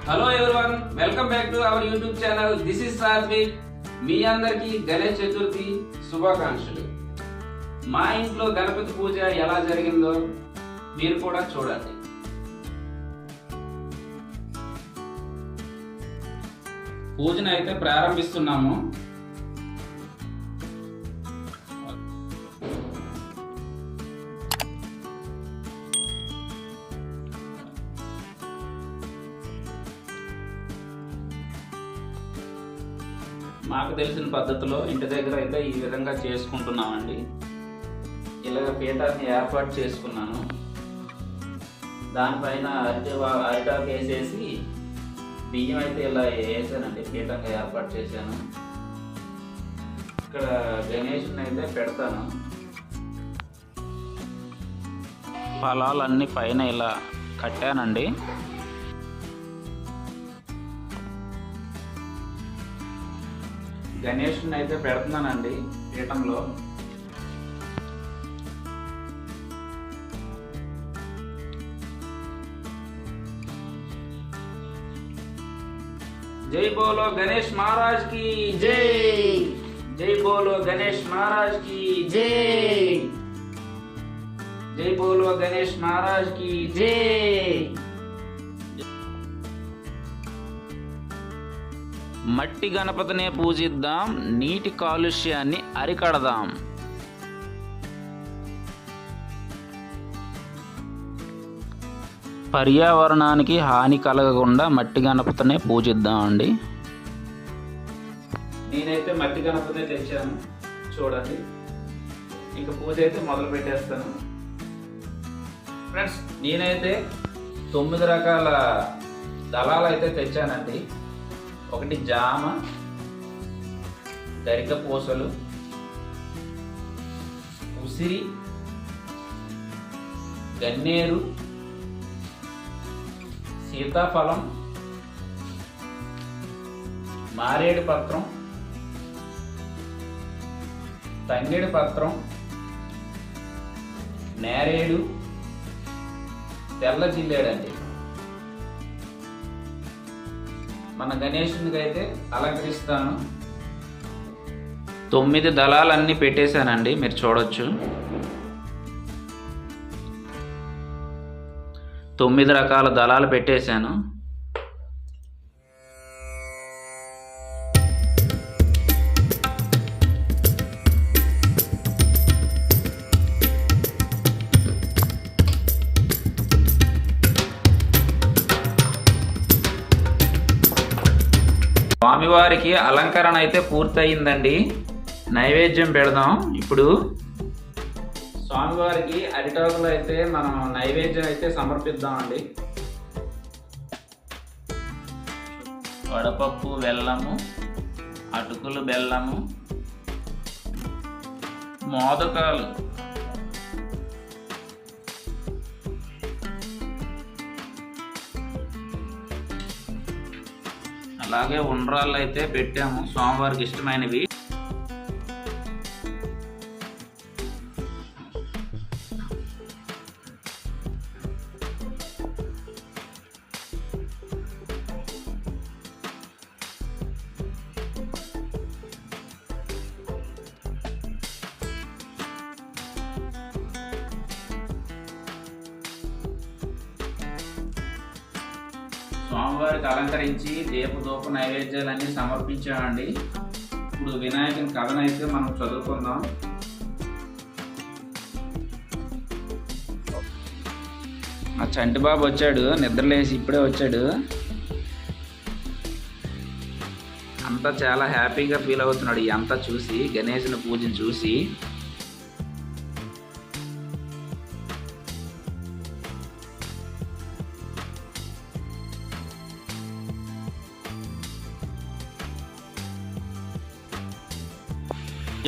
Hello everyone, welcome back to our YouTube channel. This is Satvik. మీ అందరికీ గణేష్ చతుర్థి శుభాకాంక్షలు. మా ఇంట్లో గణపతి పూజ ఎలా జరిగిందో మీరు కూడా చూడండి. పూజను అయితే ప్రారంభిస్తున్నాము. మాకు తెలిసిన పద్ధతిలో ఇంటి దగ్గర అయితే ఈ విధంగా చేసుకుంటున్నామండి. ఇలాగ పీఠాన్ని ఏర్పాటు చేసుకున్నాను. దానిపైన అరిటాకు వేసేసి బియ్యం అయితే ఇలా వేసానండి. పీఠంగా ఏర్పాటు చేశాను. ఇక్కడ గణేషుని అయితే పెడతాను. ఫలాలన్నీ పైన ఇలా కట్టానండి. గణేషుని అయితే పెడుతున్నానండి పీఠంలో. జై బోలో గణేష్ మహారాజ్ కి జై. జై బోలో గణేష్ మహారాజ్ కి జై. జై బోలో గణేష్ మహారాజ్ కి జై. మట్టి గణపతినే పూజిద్దాం, నీటి కాలుష్యాన్ని అరికడదాం. పర్యావరణానికి హాని కలగకుండా మట్టి గణపతినే పూజిద్దాం అండి. నేనైతే మట్టి గణపతినే తెచ్చాను, చూడండి. ఇక పూజ అయితే మొదలు పెట్టేస్తాను. ఫ్రెండ్స్, నేనైతే 9 రకాల దళాలు అయితే తెచ్చానండి. ఒకటి జామ, గరిక పూసలు, ఉసిరి, గన్నేరు, సీతాఫలం, మారేడు పత్రం, తంగేడు పత్రం, నేరేడు, తెల్ల జిల్లేడండి. మన గణేశునికి అయితే అలంకరిస్తాను. 9 దళాలన్నీ పెట్టేశానండి, మీరు చూడొచ్చు. 9 రకాల దళాలు పెట్టేశాను. స్వామివారికి అలంకరణ అయితే పూర్తయిందండి. నైవేద్యం పెడదాం. ఇప్పుడు స్వామివారికి అరిటాకులు అయితే మనం నైవేద్యం అయితే సమర్పిద్దామండి. వడపప్పు, బెల్లము, అటుకులు, బెల్లము, మోదకాలు, అలాగే ఉండ్రాళ్ళు అయితే పెట్టాము, స్వామివారికి ఇష్టమైనవి. స్వామివారికి అలంకరించి దీప నైవేద్యాలన్నీ సమర్పించామండి. ఇప్పుడు వినాయకుని కథనైతే మనం చదువుకుందాం. మా చంటి బాబు వచ్చాడు, నిద్రలేసి ఇప్పుడే వచ్చాడు. అంతా చాలా హ్యాపీగా ఫీల్ అవుతున్నాడు అంతా చూసి, గణేశుని పూజను చూసి.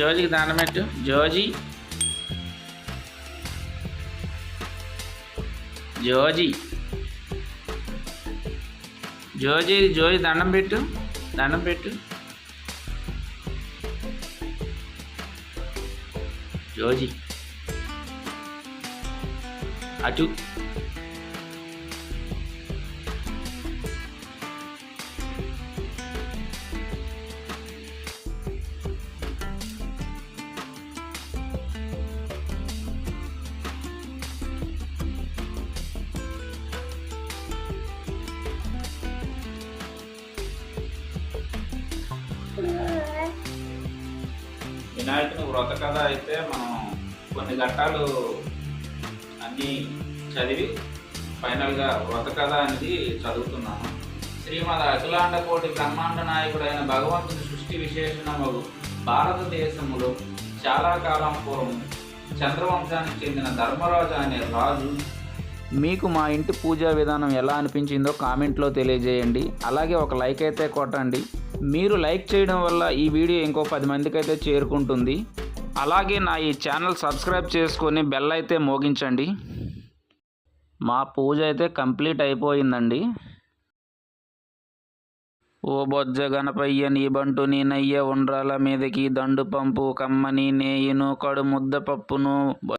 జోజికి దండం పెట్టు. జోజీ, జోజీ, జోజీ, జోజీ దండం పెట్టు, దండం పెట్టు. జోజీ అటు వినాయకుని వ్రత కథ అయితే మనం కొన్ని ఘట్టాలు అన్నీ చదివి ఫైనల్గా వ్రత కథ అనేది చదువుతున్నాను. శ్రీమద్ అఖిలాండ కోటి బ్రహ్మాండ నాయకుడైన భగవంతుని సృష్టి విశేషణము భారతదేశంలో చాలా కాలం పూర్వం చంద్రవంశానికి చెందిన ధర్మరాజు అనే రాజు. మీకు మా ఇంటి పూజా విధానం ఎలా అనిపించిందో కామెంట్లో తెలియజేయండి. అలాగే ఒక లైక్ అయితే కొట్టండి. మీరు లైక్ చేయడం వల్ల ఈ వీడియో ఇంకో 10 మందికి అయితే చేరుకుంటుంది. అలాగే నా ఈ ఛానల్ సబ్స్క్రైబ్ చేసుకొని బెల్ అయితే మోగించండి. మా పూజ అయితే కంప్లీట్ అయిపోయిందండి. ఓ బొజ్జ గణపయ్య నీ బంటు నీ నయ్య ఉండ్రాల మీదకి దండు పంపు కమ్మని నేయిను కడు ముద్ద పప్పును